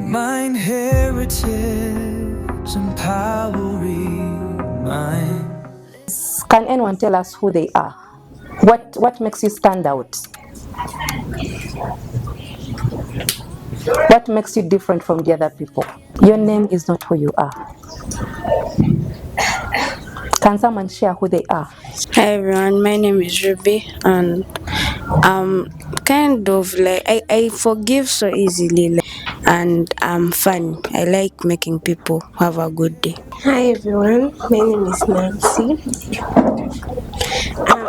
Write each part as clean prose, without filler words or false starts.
Mind Heritage Empowering Mind. Can anyone tell us who they are? What makes you stand out? What makes you different from the other people? Your name is not who you are. Can someone share who they are? Hi everyone, my name is Ruby, and kind of like I forgive so easily, and I'm fun. I like making people have a good day. Hi everyone, my name is Nancy.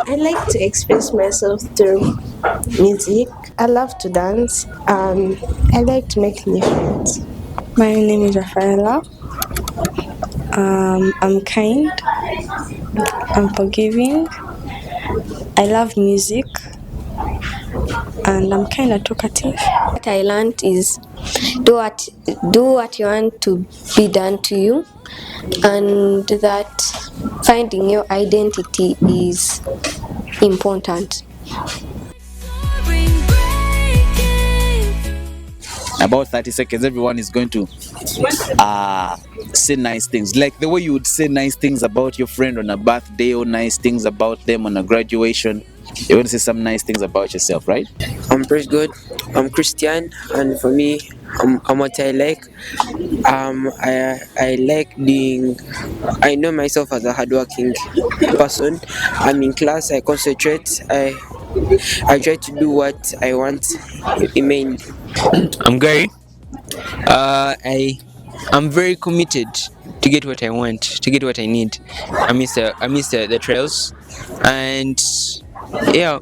I like to express myself through music. I love to dance. I like to make new friends. My name is Rafaela. I'm kind. I'm forgiving. I love music, and I'm kind of talkative. What I learned is do what you want to be done to you, and that finding your identity is important. About 30 seconds, everyone is going to say nice things, like the way you would say nice things about your friend on a birthday, or nice things about them on a graduation. You want to say some nice things about yourself, right? I'm pretty good. I'm Christian, and for me, I'm what I like. I like being. I know myself as a hardworking person. I'm in class. I concentrate. I try to do what I want. Amen. I'm Gary. I'm very committed to get what I want, to get what I need. I miss the trails, and yeah,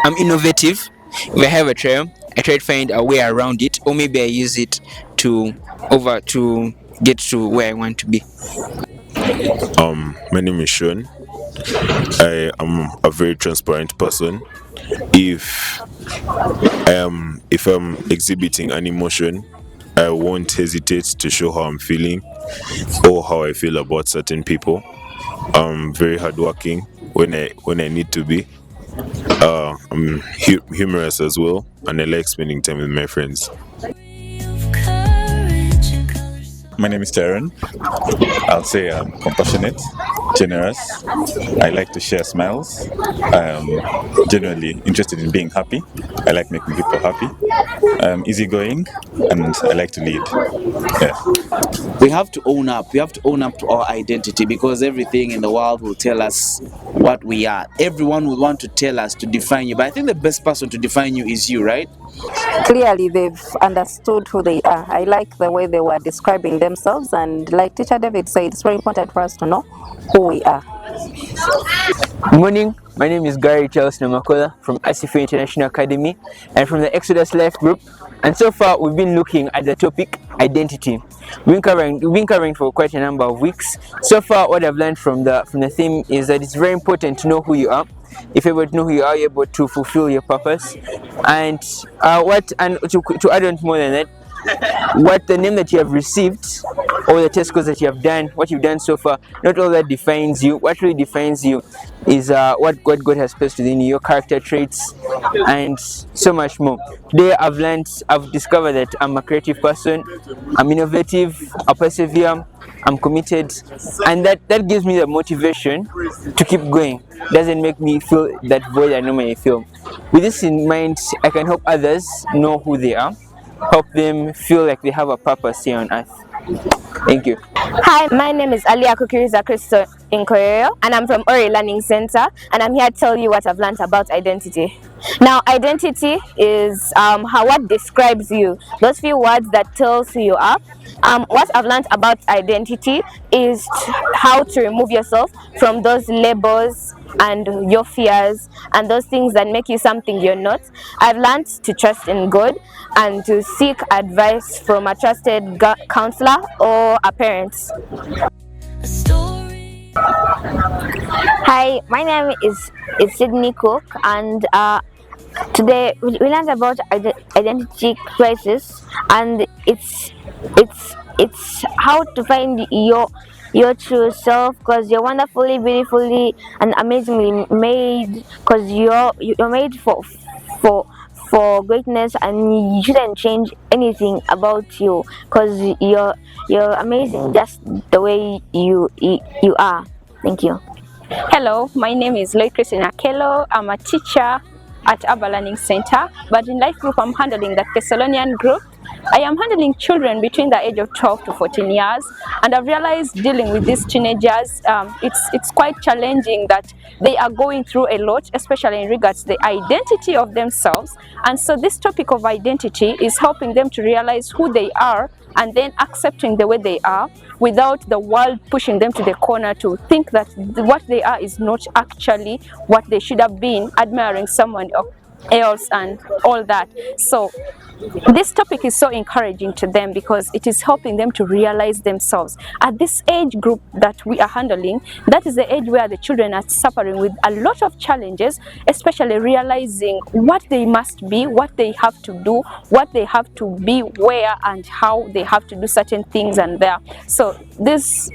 I'm innovative. If I have a trail, I try to find a way around it, or maybe I use it to get to where I want to be. My name is Sean. I am a very transparent person. If I'm exhibiting an emotion, I won't hesitate to show how I'm feeling or how I feel about certain people. I'm very hardworking when I need to be. I'm humorous as well, and I like spending time with my friends. My name is Taryn. I'll say I'm compassionate, generous. I like to share smiles. I'm genuinely interested in being happy. I like making people happy. I'm easygoing, and I like to lead. Yeah. We have to own up. We have to own up to our identity, because everything in the world will tell us what we are. Everyone will want to tell us, to define you. But I think the best person to define you is you, right? Clearly, they've understood who they are. I like the way they were describing themselves, and like Teacher David said, it's very important for us to know who we are. Good morning. My name is Gary Charles Namakola from Asifiwe International Academy and from the Exodus Life Group. And so far, we've been looking at the topic identity. We've been covering for quite a number of weeks. So far, what I've learned from the theme is that it's very important to know who you are. If you're able to know who you are, you're able to fulfill your purpose. And to add on more than that, what the name that you have received, or the test scores that you have done, what you've done so far, not all that defines you. What really defines you is what God has placed within you, your character traits, and so much more. Today I've discovered that I'm a creative person, I'm innovative, I persevere, I'm committed, and that gives me the motivation to keep going. Doesn't make me feel that void I normally feel. With this in mind, I can help others know who they are, help them feel like they have a purpose here on earth. Thank you. Hi, my name is Alia Kukiriza Christo Inkoyo, and I'm from Ori Learning Center, and I'm here to tell you what I've learned about identity. Now, identity is what describes you, those few words that tells who you are. What I've learned about identity is how to remove yourself from those labels and your fears and those things that make you something you're not. I've learned to trust in God and to seek advice from a trusted counselor or a parent. Hi, my name is Sydney Cook, and today we learned about identity crisis, and it's how to find your true self, because you're wonderfully, beautifully, and amazingly made, because you're made for greatness, and you shouldn't change anything about you, because you're amazing just the way you are. Thank you. Hello, my name is Loy Christina Kello. I'm a teacher at Abba Learning Center, but in life group I'm handling the Thessalonian group. I am handling children between the age of 12 to 14 years, and I've realized dealing with these teenagers, it's quite challenging, that they are going through a lot, especially in regards to the identity of themselves. And so this topic of identity is helping them to realize who they are, and then accepting the way they are, without the world pushing them to the corner to think that what they are is not actually what they should have been, admiring someone else and all that. So this topic is so encouraging to them, because it is helping them to realize themselves. At this age group that we are handling, that is the age where the children are suffering with a lot of challenges, especially realizing what they must be, what they have to do, what they have to be, where and how they have to do certain things and there. So this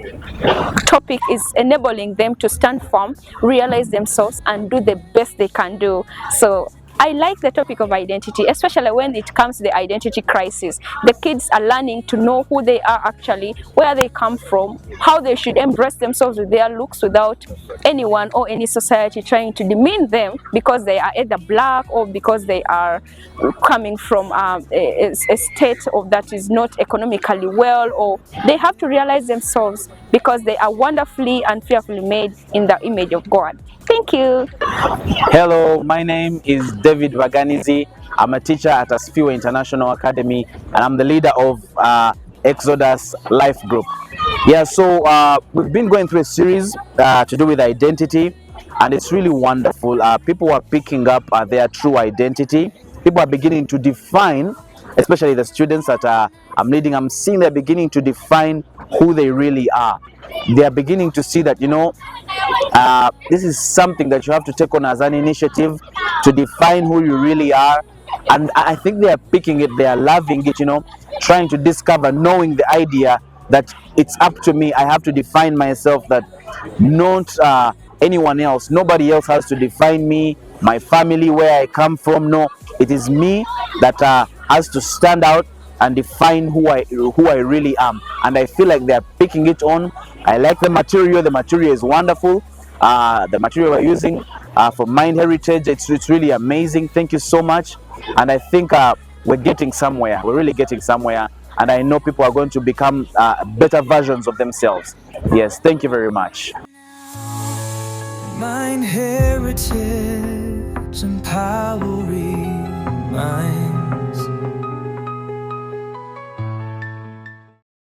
topic is enabling them to stand firm, realize themselves, and do the best they can do. So I like the topic of identity, especially when it comes to the identity crisis. The kids are learning to know who they are actually, where they come from, how they should embrace themselves with their looks without anyone or any society trying to demean them because they are either black or because they are coming from a state of that is not economically well, or they have to realize themselves because they are wonderfully and fearfully made in the image of God. Thank you. Hello, my name is David Vaganizi. I'm a teacher at Asifiwe International Academy, and I'm the leader of Exodus Life Group. Yeah, so we've been going through a series to do with identity, and it's really wonderful. People are picking up their true identity. People are beginning to define, especially the students that I'm leading, I'm seeing they're beginning to define who they really are. They are beginning to see that, this is something that you have to take on as an initiative to define who you really are. And I think they are picking it, they are loving it, trying to discover, knowing the idea that it's up to me. I have to define myself, that not anyone else, nobody else has to define me, my family, where I come from. No, it is me that has to stand out and define who I really am. And I feel like they are picking it on. I like the material. The material is wonderful. The material we're using for Mind Heritage, it's really amazing. Thank you so much. And I think we're getting somewhere. We're really getting somewhere. And I know people are going to become better versions of themselves. Yes, thank you very much. Mind Heritage, empowering mind.